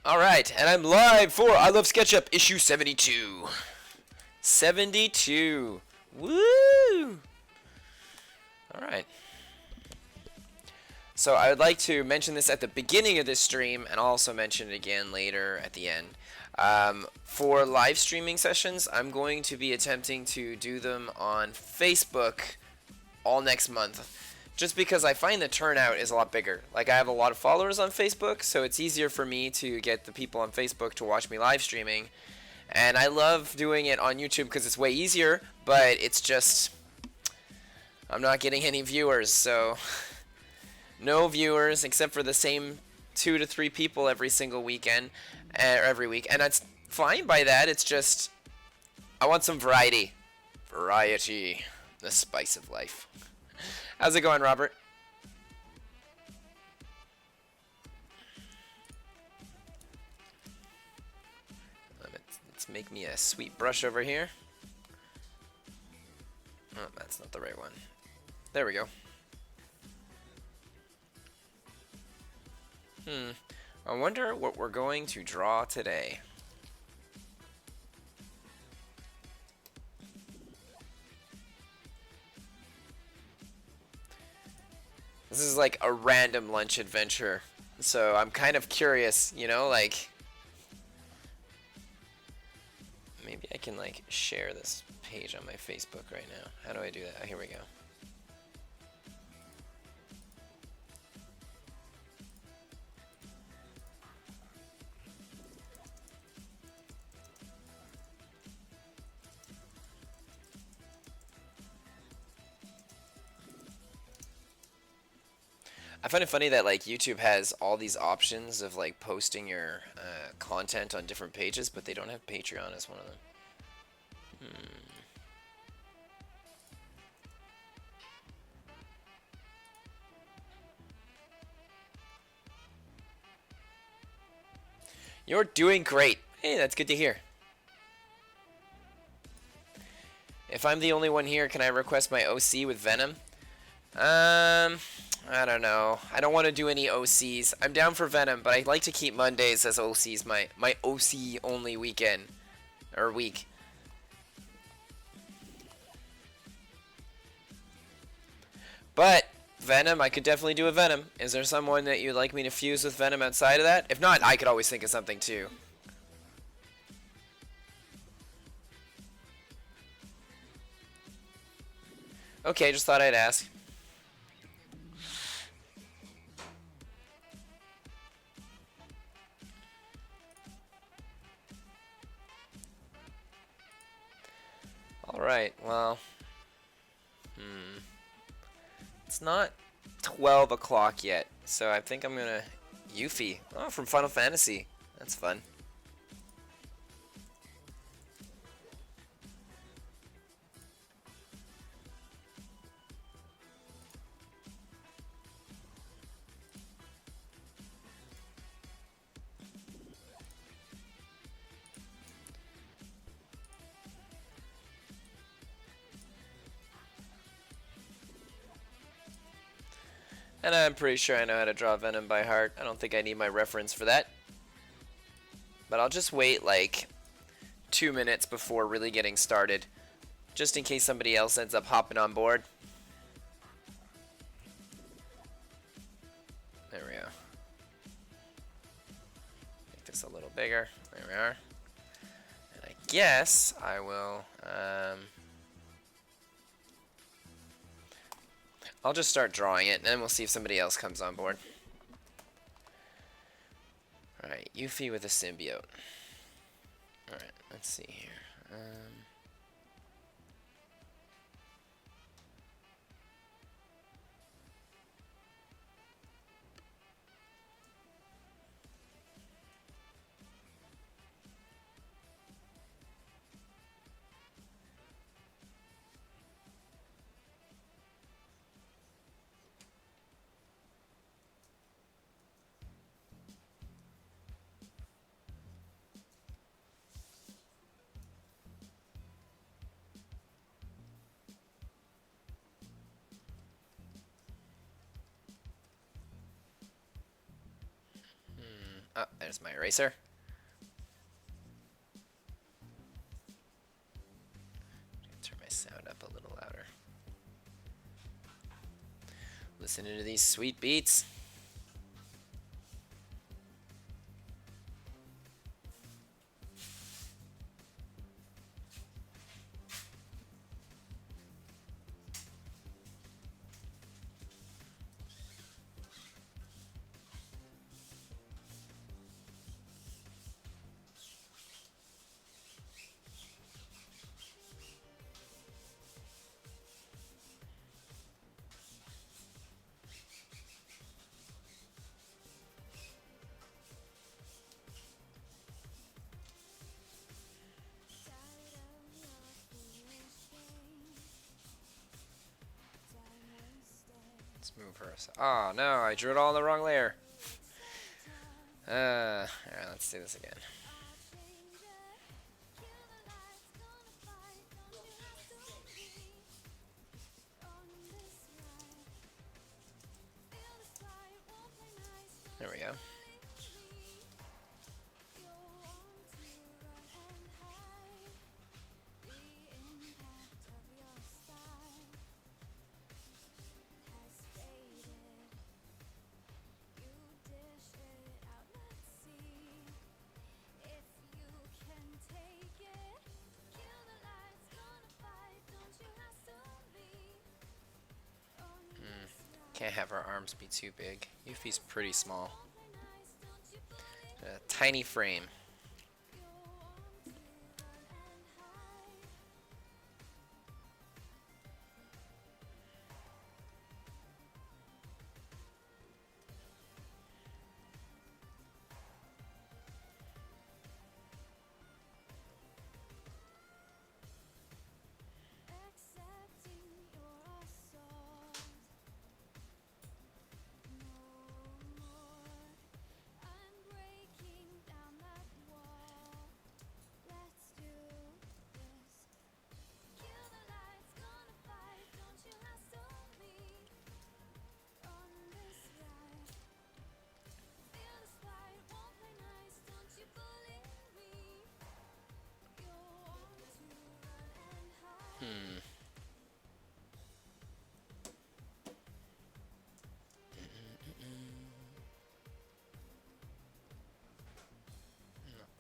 Alright, and I'm live for I Love Sketchup, issue 72. 72. Woo! Alright. So I would like to mention this at the beginning of this stream, and also mention it again later at the end. For live streaming sessions, I'm going to be attempting to do them on Facebook all next month. Just because I find the turnout is a lot bigger. Like, I have a lot of followers on Facebook, so it's easier for me to get the people on Facebook to watch me live streaming. And I love doing it on YouTube because it's way easier, but it's just, I'm not getting any viewers, so no viewers except for the same 2 to 3 people every single weekend, or every week. And that's fine by that. It's just, I want some variety. Variety, the spice of life. How's it going, Robert? Let's make me a sweet brush over here. Oh, that's not the right one. There we go. I wonder what we're going to draw today. This is like a random lunch adventure, so I'm kind of curious, you know, like, maybe I can like share this page on my Facebook right now. How do I do that? Oh, here we go. I find it funny that like YouTube has all these options of like posting your content on different pages, but they don't have Patreon as one of them. You're doing great. Hey, that's good to hear. If I'm the only one here, can I request my OC with Venom? I don't know. I don't want to do any OCs. I'm down for Venom, but I like to keep Mondays as OCs, my OC only weekend. Or week. But Venom, I could definitely do a Venom. Is there someone that you'd like me to fuse with Venom outside of that? If not, I could always think of something too. Okay, just thought I'd ask. Alright, well. It's not 12 o'clock yet, so I think I'm gonna... Yuffie. Oh, from Final Fantasy. That's fun. And I'm pretty sure I know how to draw Venom by heart. I don't think I need my reference for that. But I'll just wait like 2 minutes before really getting started, just in case somebody else ends up hopping on board. There we go. Make this a little bigger. There we are. And I guess I will... I'll just start drawing it, and then we'll see if somebody else comes on board. Alright, Yuffie with a symbiote. Alright, let's see here. Oh, there's my eraser. Turn my sound up a little louder. Listening to these sweet beats. Let's move her. Oh no, I drew it all in the wrong layer. Alright, let's do this again. There we go. Can't have her arms be too big. Yuffie's pretty small. A tiny frame.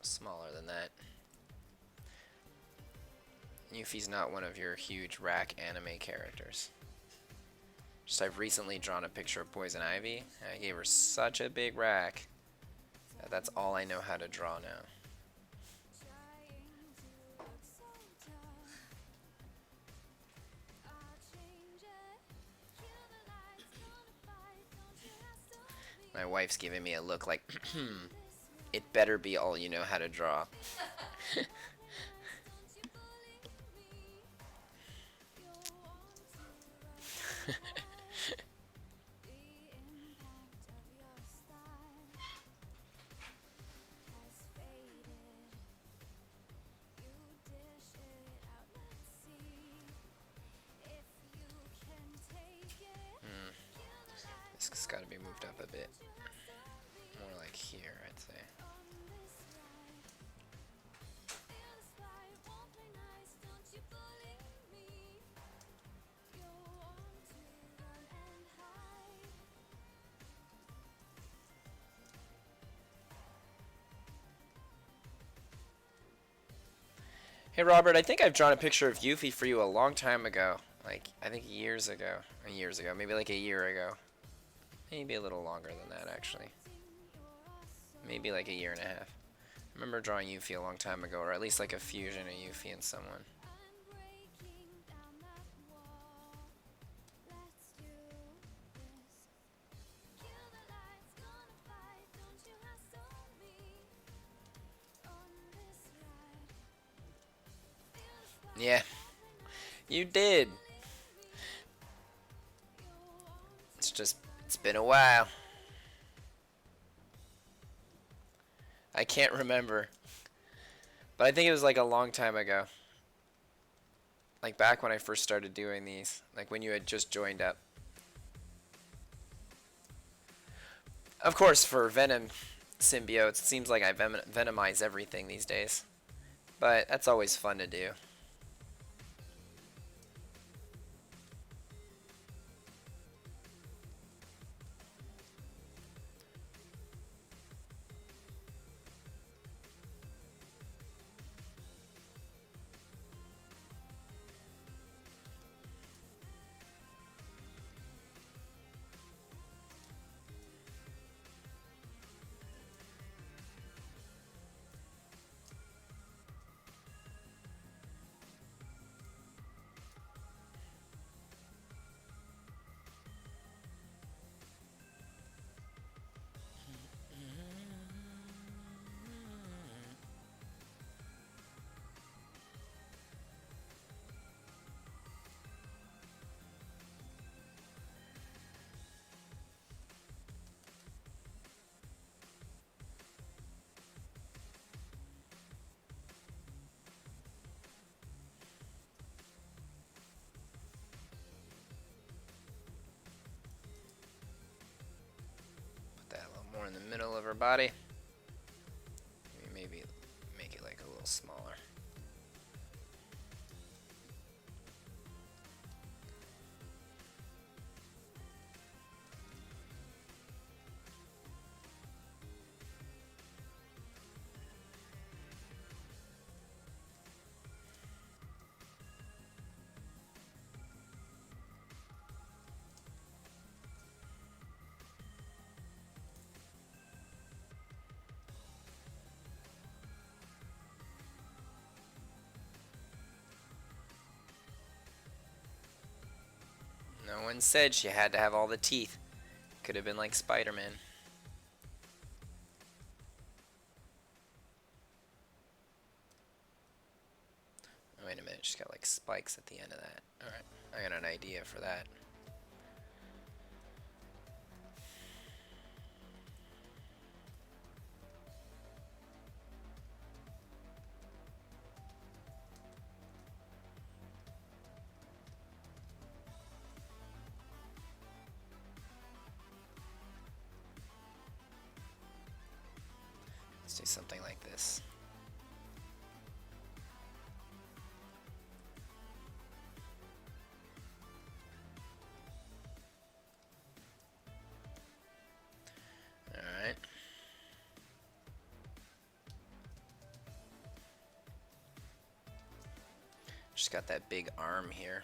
Smaller than that. Yuffie's not one of your huge rack anime characters. Just I've recently drawn a picture of Poison Ivy. I gave her such a big rack. That's all I know how to draw now. My wife's giving me a look like, it better be all you know how to draw. This has got to be moved up a bit. More like here, I'd say. Hey Robert, I think I've drawn a picture of Yuffie for you a long time ago. Like, I think years ago. Maybe like a year ago. Maybe a little longer than that, actually. Maybe like a year and a half. I remember drawing Yuffie a long time ago, or at least like a fusion of Yuffie and someone. Yeah, you did. It's been a while. I can't remember. But I think it was like a long time ago. Like back when I first started doing these. Like when you had just joined up. Of course, for Venom, symbiotes. It seems like I venomize everything these days. But that's always fun to do. Put that a little more in the middle of her body. Maybe make it like a little smaller. No one said she had to have all the teeth. Could have been like Spider-Man. Oh, wait a minute, she's got like spikes at the end of that. Alright, I got an idea for that. Let's do something like this. Alright. She's got that big arm here.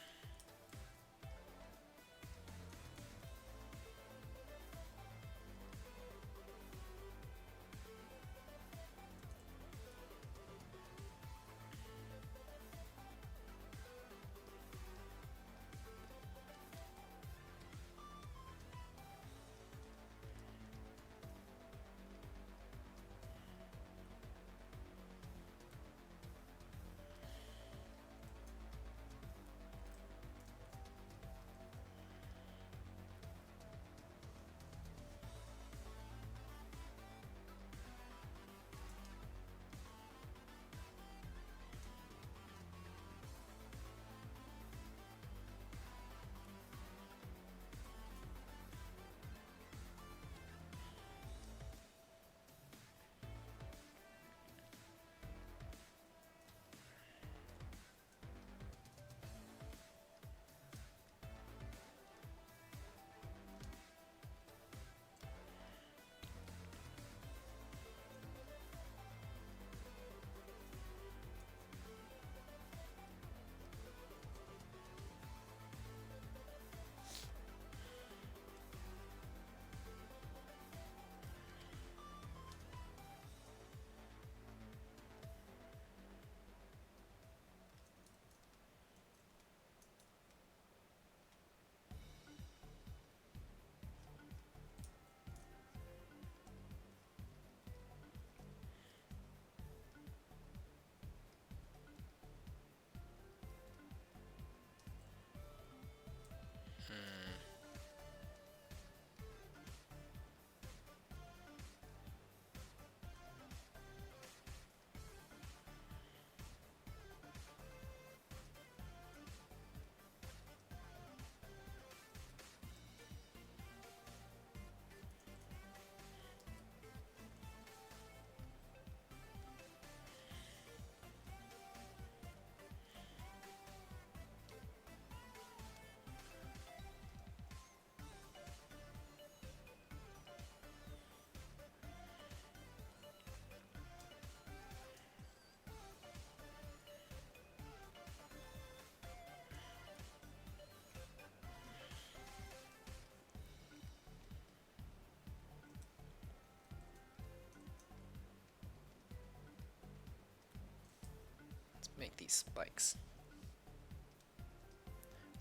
make these spikes.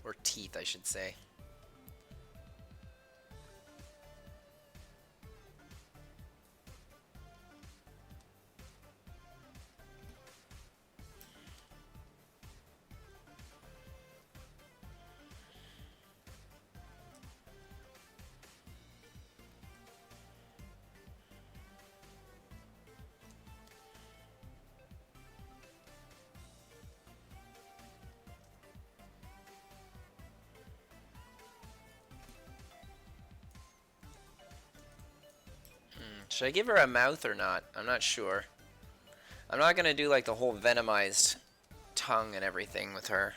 Or teeth, I should say. Should I give her a mouth or not? I'm not sure. I'm not gonna do like the whole venomized tongue and everything with her.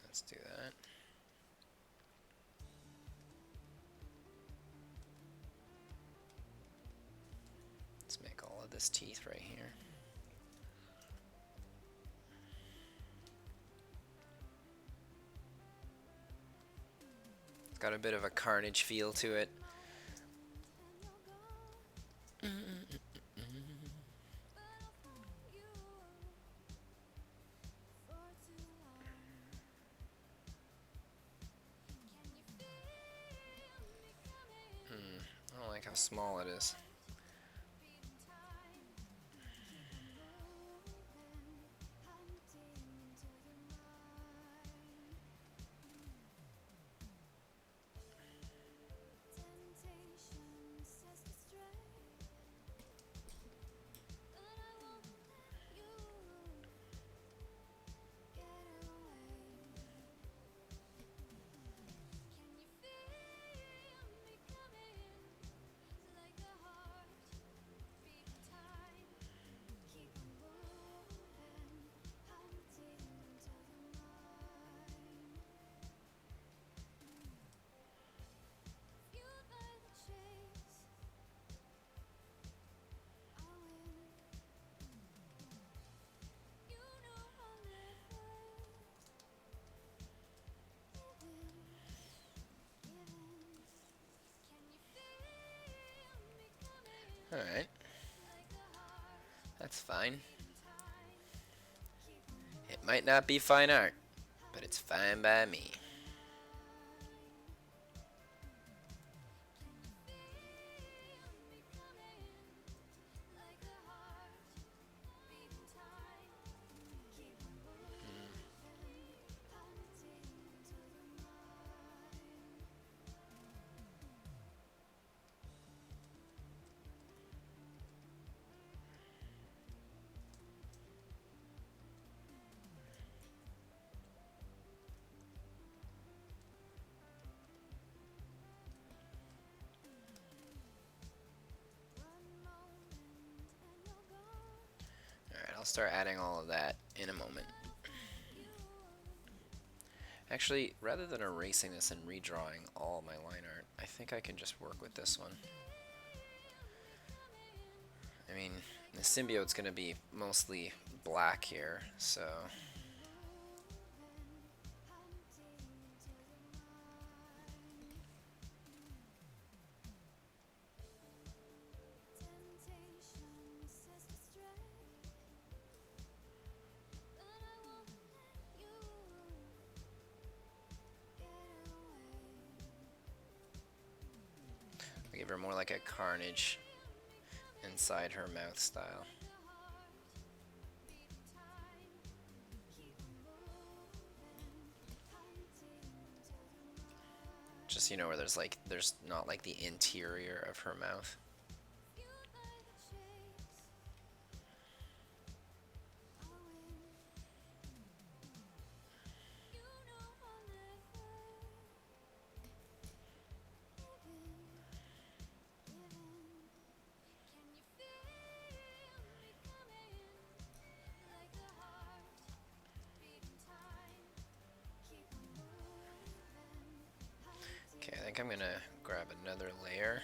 Let's do that. Let's make all of this teeth right here. It's got a bit of a Carnage feel to it. I don't like how small it is. Alright. That's fine. It might not be fine art, but it's fine by me. Alright, I'll start adding all of that in a moment. Actually, rather than erasing this and redrawing all my line art, I think I can just work with this one. I mean, the symbiote's going to be mostly black here, so... I'll give her more like a Carnage inside her mouth style. Just, you know, where there's not like the interior of her mouth. Okay, I think I'm gonna grab another layer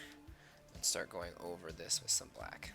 and start going over this with some black.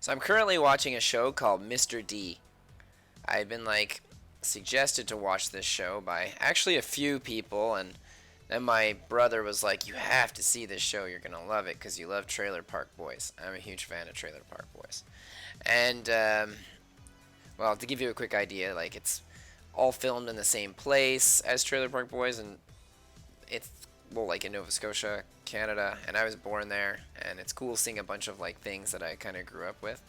So I'm currently watching a show called Mr. D. I've been like suggested to watch this show by actually a few people, and then my brother was like, "You have to see this show. You're gonna love it because you love Trailer Park Boys." I'm a huge fan of Trailer Park Boys, and well, to give you a quick idea, like it's all filmed in the same place as Trailer Park Boys, and it's well, like in Nova Scotia, Canada, and I was born there, and it's cool seeing a bunch of like things that I kind of grew up with.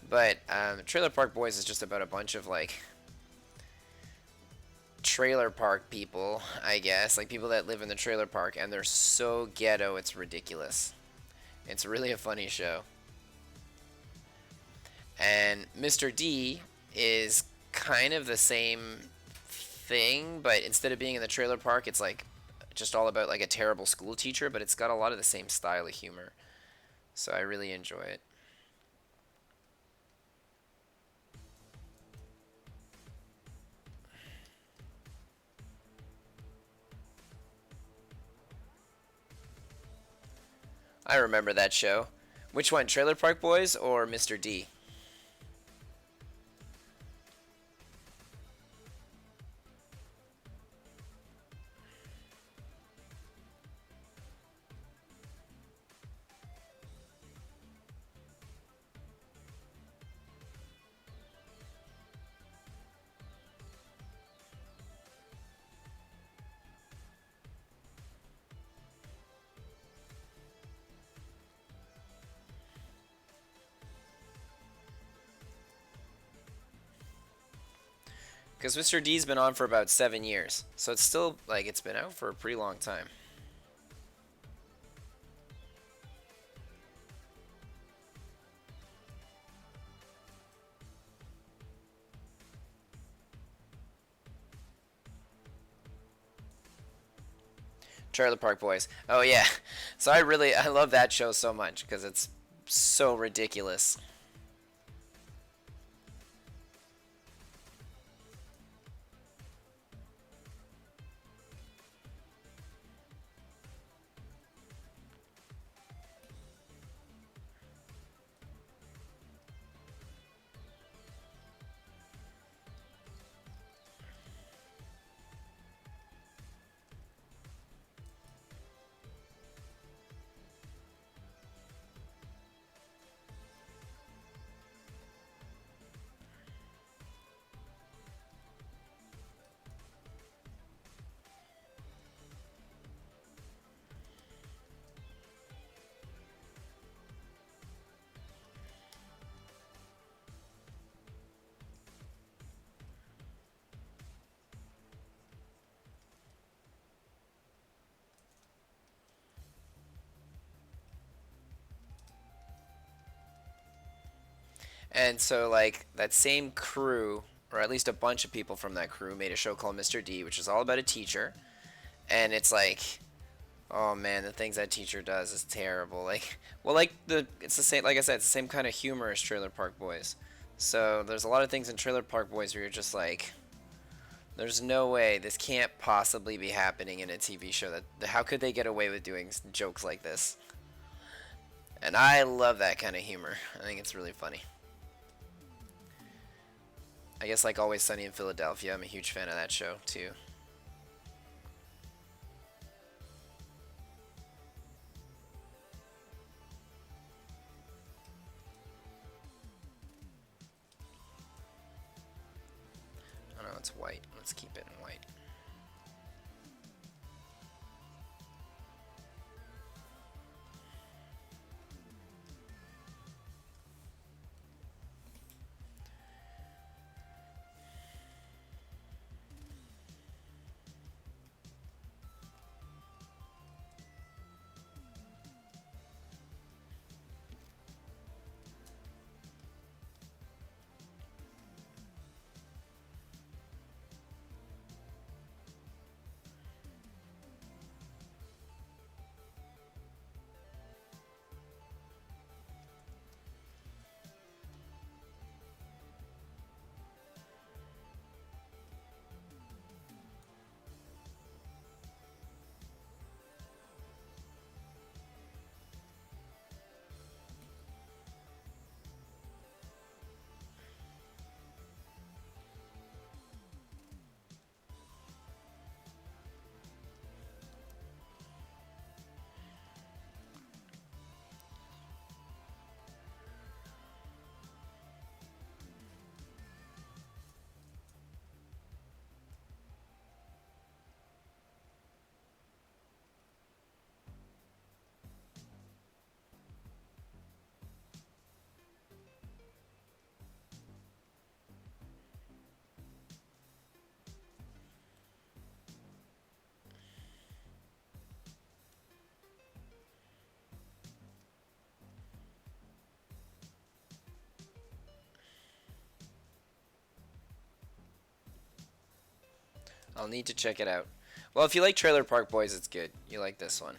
But Trailer Park Boys is just about a bunch of like trailer park people, I guess, like people that live in the trailer park, and they're so ghetto, it's ridiculous. It's really a funny show. And Mr. D is kind of the same thing, but instead of being in the trailer park, it's like just all about like a terrible school teacher, but it's got a lot of the same style of humor. So I really enjoy it. I remember that show. Which one, Trailer Park Boys or Mr. D? Because Mr. D's been on for about 7 years, so it's still like it's been out for a pretty long time. Trailer Park Boys. Oh yeah. So I love that show so much because it's so ridiculous. And so like that same crew, or at least a bunch of people from that crew, made a show called Mr. D, which is all about a teacher. And it's like, oh man, the things that teacher does is terrible. Like, well, like it's the same. Like I said, it's the same kind of humor as Trailer Park Boys. So there's a lot of things in Trailer Park Boys where you're just like, there's no way this can't possibly be happening in a TV show. That how could they get away with doing jokes like this? And I love that kind of humor. I think it's really funny. I guess like Always Sunny in Philadelphia, I'm a huge fan of that show too. Oh no, it's white. Let's keep it in white. I'll need to check it out. Well, if you like Trailer Park Boys, it's good. You like this one.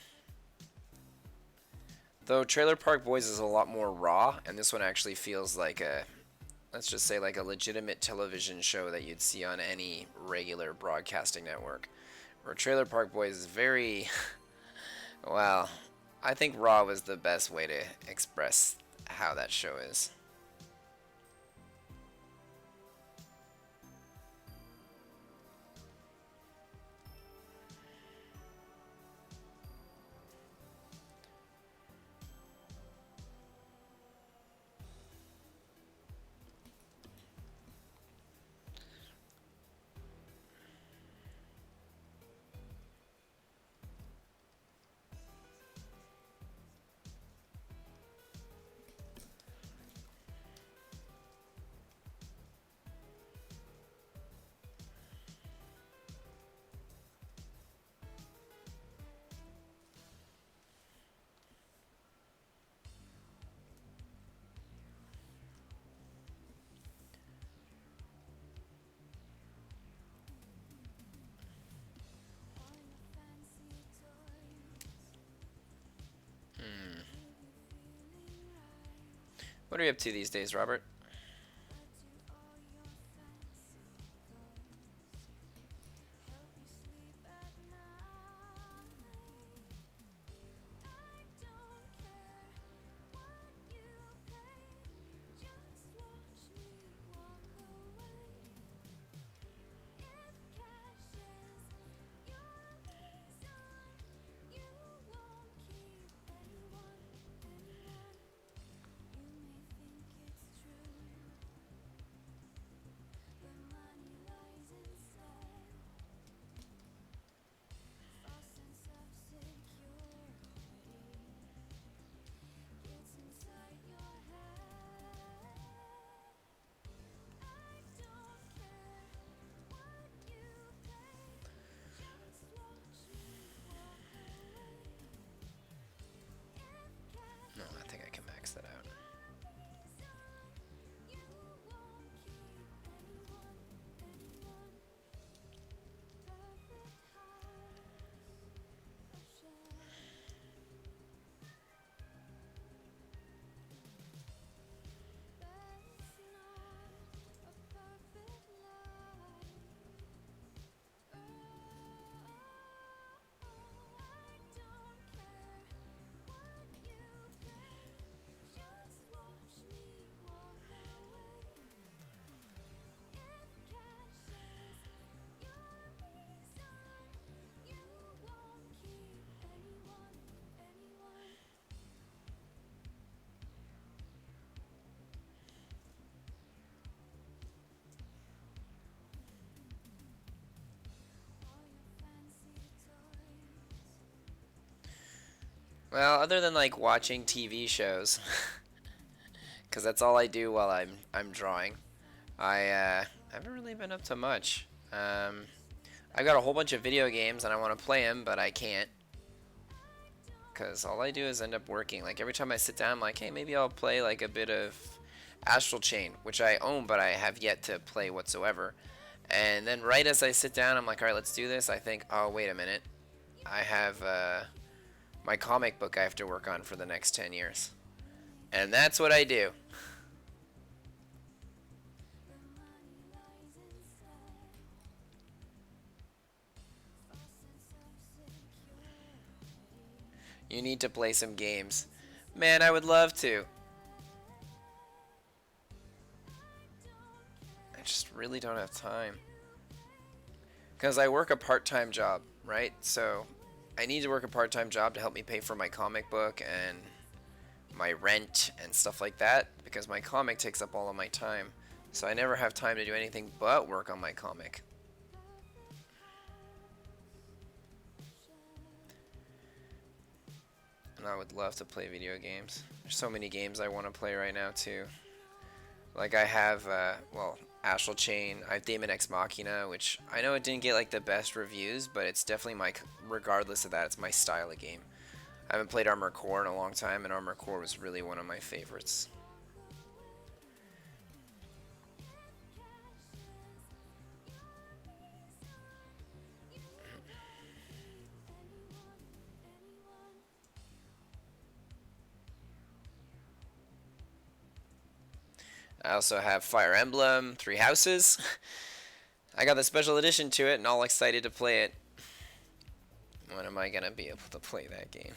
Though Trailer Park Boys is a lot more raw, and this one actually feels like a, let's just say, like a legitimate television show that you'd see on any regular broadcasting network. Where Trailer Park Boys is very, well, I think raw was the best way to express how that show is. What are you up to these days, Robert? No, I think I can max that out. Well, other than like watching TV shows, because that's all I do while I'm drawing. I haven't really been up to much. I got a whole bunch of video games and I want to play them, but I can't because all I do is end up working. Like every time I sit down, I'm like, hey, maybe I'll play like a bit of Astral Chain, which I own, but I have yet to play whatsoever. And then right as I sit down, I'm like, all right, let's do this. I think, oh, wait a minute. I have my comic book I have to work on for the next 10 years. And that's what I do. You need to play some games. Man, I would love to. I just really don't have time. Because I work a part-time job, right? So I need to work a part-time job to help me pay for my comic book and my rent and stuff like that. Because my comic takes up all of my time. So I never have time to do anything but work on my comic. And I would love to play video games. There's so many games I want to play right now too. Like I have, well, Astral Chain. I have Daemon X Machina, which I know it didn't get like the best reviews, but it's definitely my, regardless of that, it's my style of game. I haven't played Armored Core in a long time, and Armored Core was really one of my favorites. I also have Fire Emblem, Three Houses. I got the special edition to it and all excited to play it. When am I gonna be able to play that game?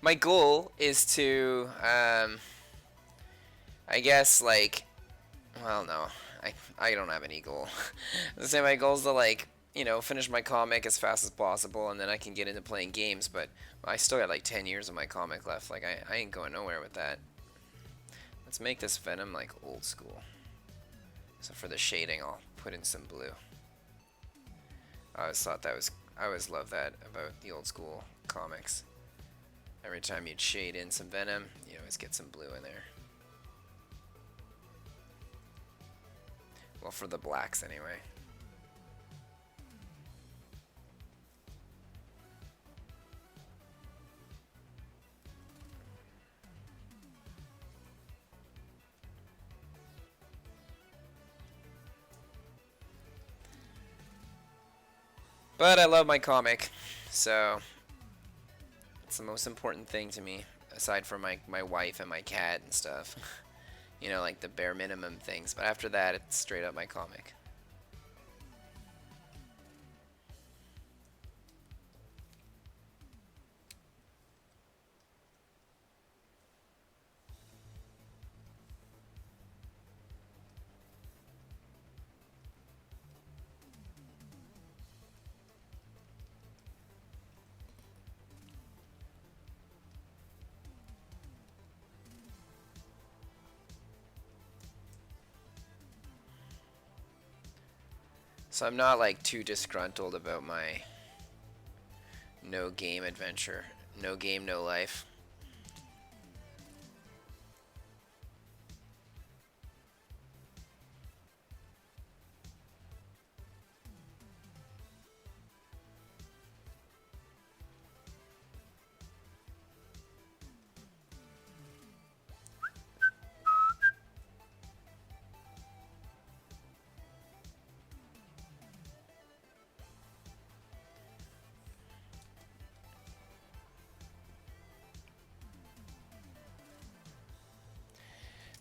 My goal is to, I guess, like, well, no, I don't have any goal. I say my goal is to, like, finish my comic as fast as possible, and then I can get into playing games, but I still got, like, 10 years of my comic left. Like, I ain't going nowhere with that. Let's make this Venom, like, old school. So for the shading, I'll put in some blue. I always thought that was, I always loved that about the old school comics. Every time you'd shade in some Venom, you always get some blue in there. Well, for the blacks anyway. But I love my comic, so it's the most important thing to me, aside from my wife and my cat and stuff. Like the bare minimum things. But after that, it's straight up my comic. So I'm not like too disgruntled about my no game adventure. No game, no life.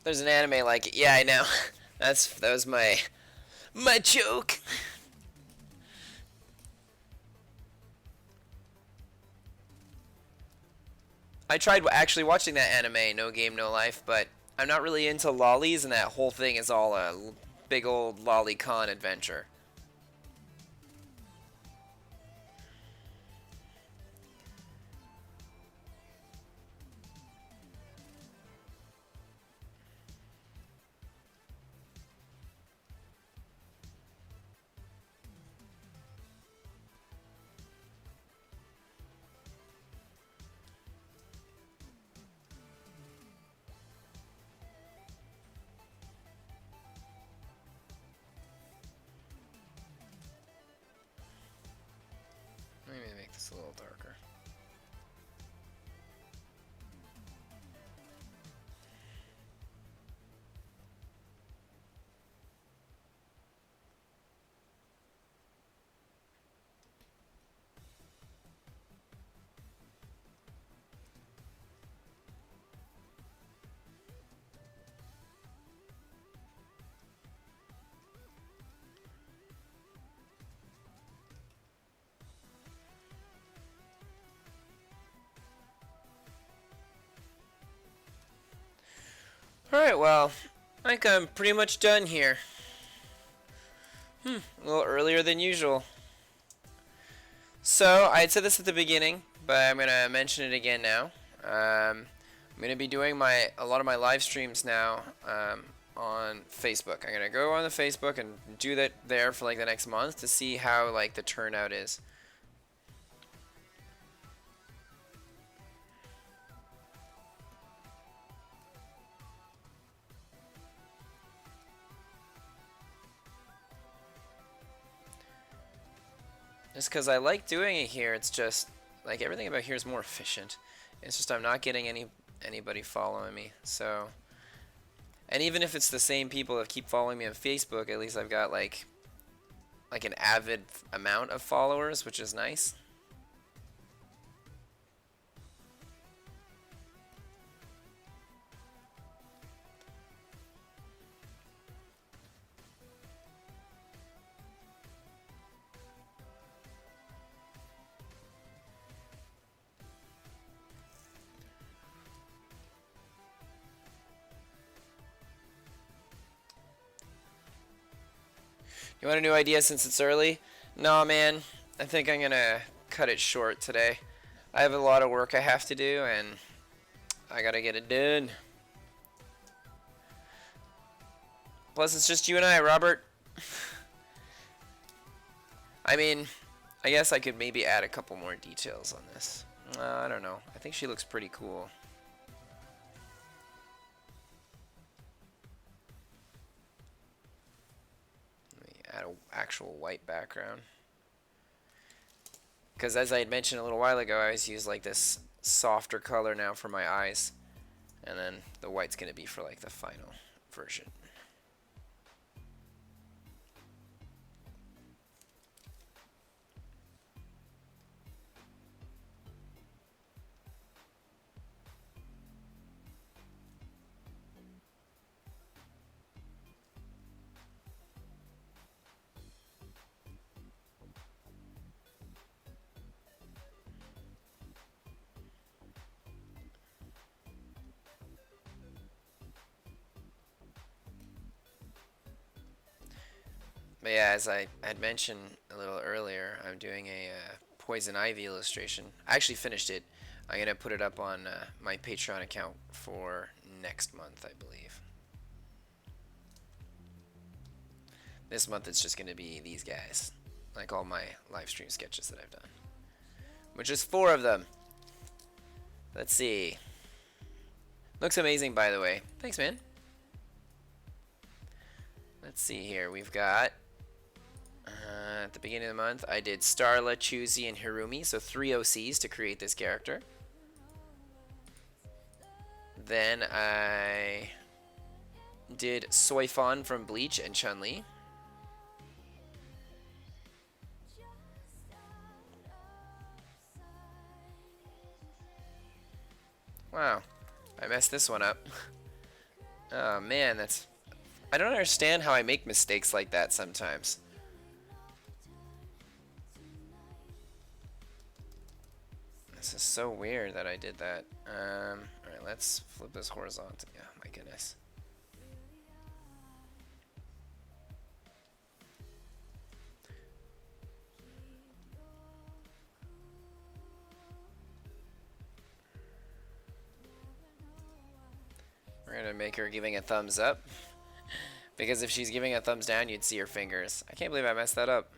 There's an anime like it. Yeah, I know. That was my joke. I tried actually watching that anime, No Game No Life, but I'm not really into lollies, and that whole thing is all a big old lolicon adventure. Let me make this a little darker. Alright, well, I think I'm pretty much done here. A little earlier than usual. So, I had said this at the beginning, but I'm going to mention it again now. gonna be doing a lot of my live streams now on Facebook. I'm gonna go on the Facebook and do that there for like the next month to see how like the turnout is. Just because I like doing it here, it's just like everything about here is more efficient. It's just I'm not getting anybody following me. So, and even if it's the same people that keep following me on Facebook, at least I've got like an avid amount of followers, which is nice. You want a new idea since it's early? No, man. I think I'm gonna cut it short today. I have a lot of work I have to do, and I gotta get it done. Plus, it's just you and I, Robert. I mean, I guess I could maybe add a couple more details on this. I don't know. I think she looks pretty cool. Let me add an actual white background. Because as I had mentioned a little while ago, I always use like this softer color now for my eyes. And then the white's going to be for like the final version. But yeah, as I had mentioned a little earlier, I'm doing a Poison Ivy illustration. I actually finished it. I'm going to put it up on my Patreon account for next month, I believe. This month it's just going to be these guys, like all my live stream sketches that I've done, which is 4 of them. Let's see. Looks amazing, by the way. Thanks, man. Let's see here. We've got at the beginning of the month, I did Starla, Chuzi, and Hirumi, so 3 OCs to create this character. Then I did Soifon from Bleach and Chun-Li. Wow, I messed this one up. Oh man, I don't understand how I make mistakes like that sometimes. This is so weird that I did that. Alright, let's flip this horizontal. Yeah, my goodness. We're gonna make her giving a thumbs up. Because if she's giving a thumbs down, you'd see her fingers. I can't believe I messed that up.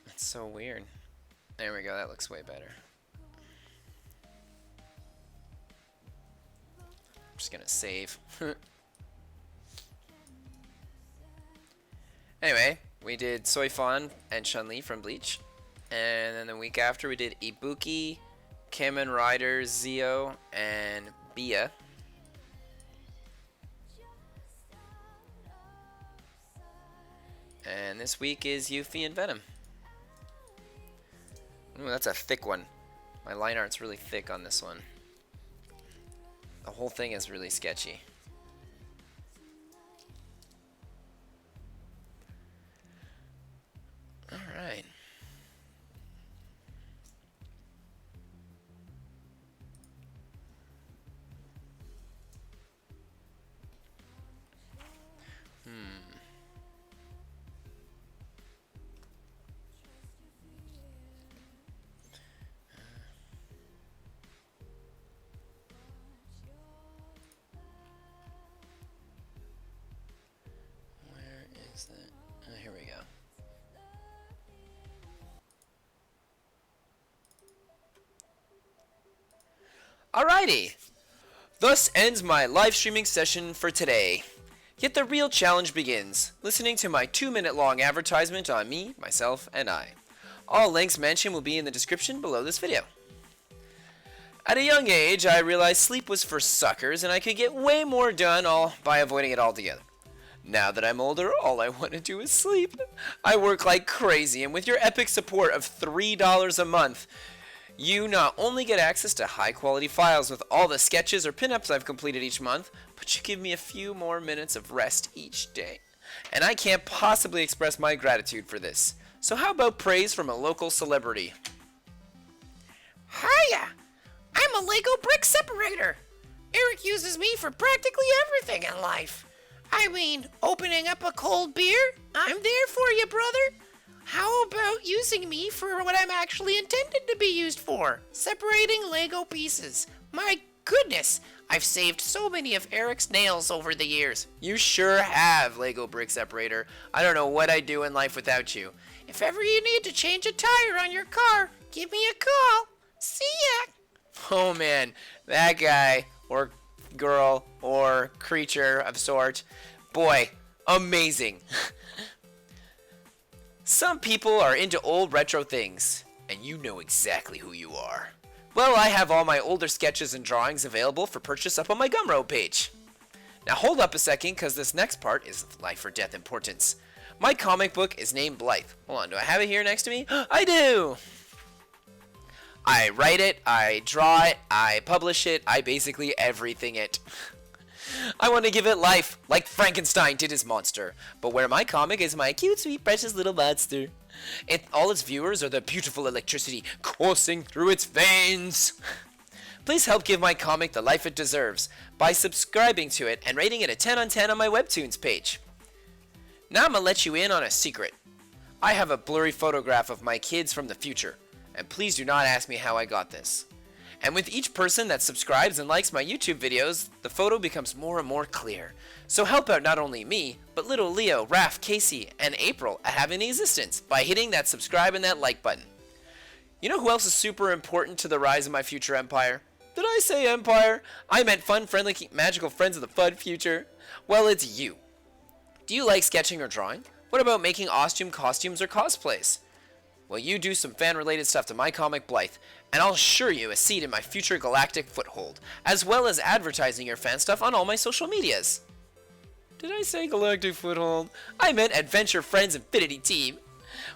That's so weird. There we go, that looks way better. I'm just gonna save. Anyway, we did Soifon and Chun-Li from Bleach. And then the week after we did Ibuki, Kamen Rider, Zio, and Bia. And this week is Yuffie and Venom. Ooh, that's a thick one. My line art's really thick on this one. The whole thing is really sketchy. Alright. Alrighty. Thus ends my live streaming session for today. Yet the real challenge begins, listening to my 2-minute long advertisement on me, myself, and I. All links mentioned will be in the description below this video. At a young age, I realized sleep was for suckers and I could get way more done all by avoiding it altogether. Now that I'm older, all I want to do is sleep. I work like crazy, and with your epic support of $3 a month, you not only get access to high quality files with all the sketches or pinups I've completed each month, but you give me a few more minutes of rest each day. And I can't possibly express my gratitude for this. So how about praise from a local celebrity? Hiya! I'm a Lego brick separator. Eric uses me for practically everything in life. I mean, opening up a cold beer? I'm there for you, brother. How about using me for what I'm actually intended to be used for? Separating Lego pieces. My goodness, I've saved so many of Eric's nails over the years. You sure have, Lego brick separator. I don't know what I'd do in life without you. If ever you need to change a tire on your car, give me a call. See ya! Oh man, that guy, or girl, or creature of sort, boy, amazing. Some people are into old retro things, and you know exactly who you are. Well, I have all my older sketches and drawings available for purchase up on my Gumroad page. Now hold up a second, because this next part is of life or death importance. My comic book is named Blythe. Hold on, do I have it here next to me? I do! I write it, I draw it, I publish it, I basically everything it. I want to give it life, like Frankenstein did his monster. But where my comic is my cute, sweet, precious little monster. All its viewers are the beautiful electricity coursing through its veins. Please help give my comic the life it deserves by subscribing to it and rating it a 10 on 10 on my Webtoons page. Now I'm going to let you in on a secret. I have a blurry photograph of my kids from the future. And please do not ask me how I got this. And with each person that subscribes and likes my YouTube videos, the photo becomes more and more clear. So help out not only me, but little Leo, Raph, Casey, and April at having the existence by hitting that subscribe and that like button. You know who else is super important to the rise of my future empire? Did I say empire? I meant fun, friendly, magical friends of the fun future. Well, it's you. Do you like sketching or drawing? What about making costumes or cosplays? Well, you do some fan-related stuff to my comic Blythe, and I'll assure you a seat in my future galactic foothold, as well as advertising your fan stuff on all my social medias. Did I say galactic foothold? I meant Adventure Friends Infinity Team.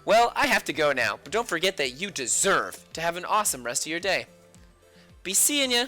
Well, I have to go now, but don't forget that you deserve to have an awesome rest of your day. Be seeing ya!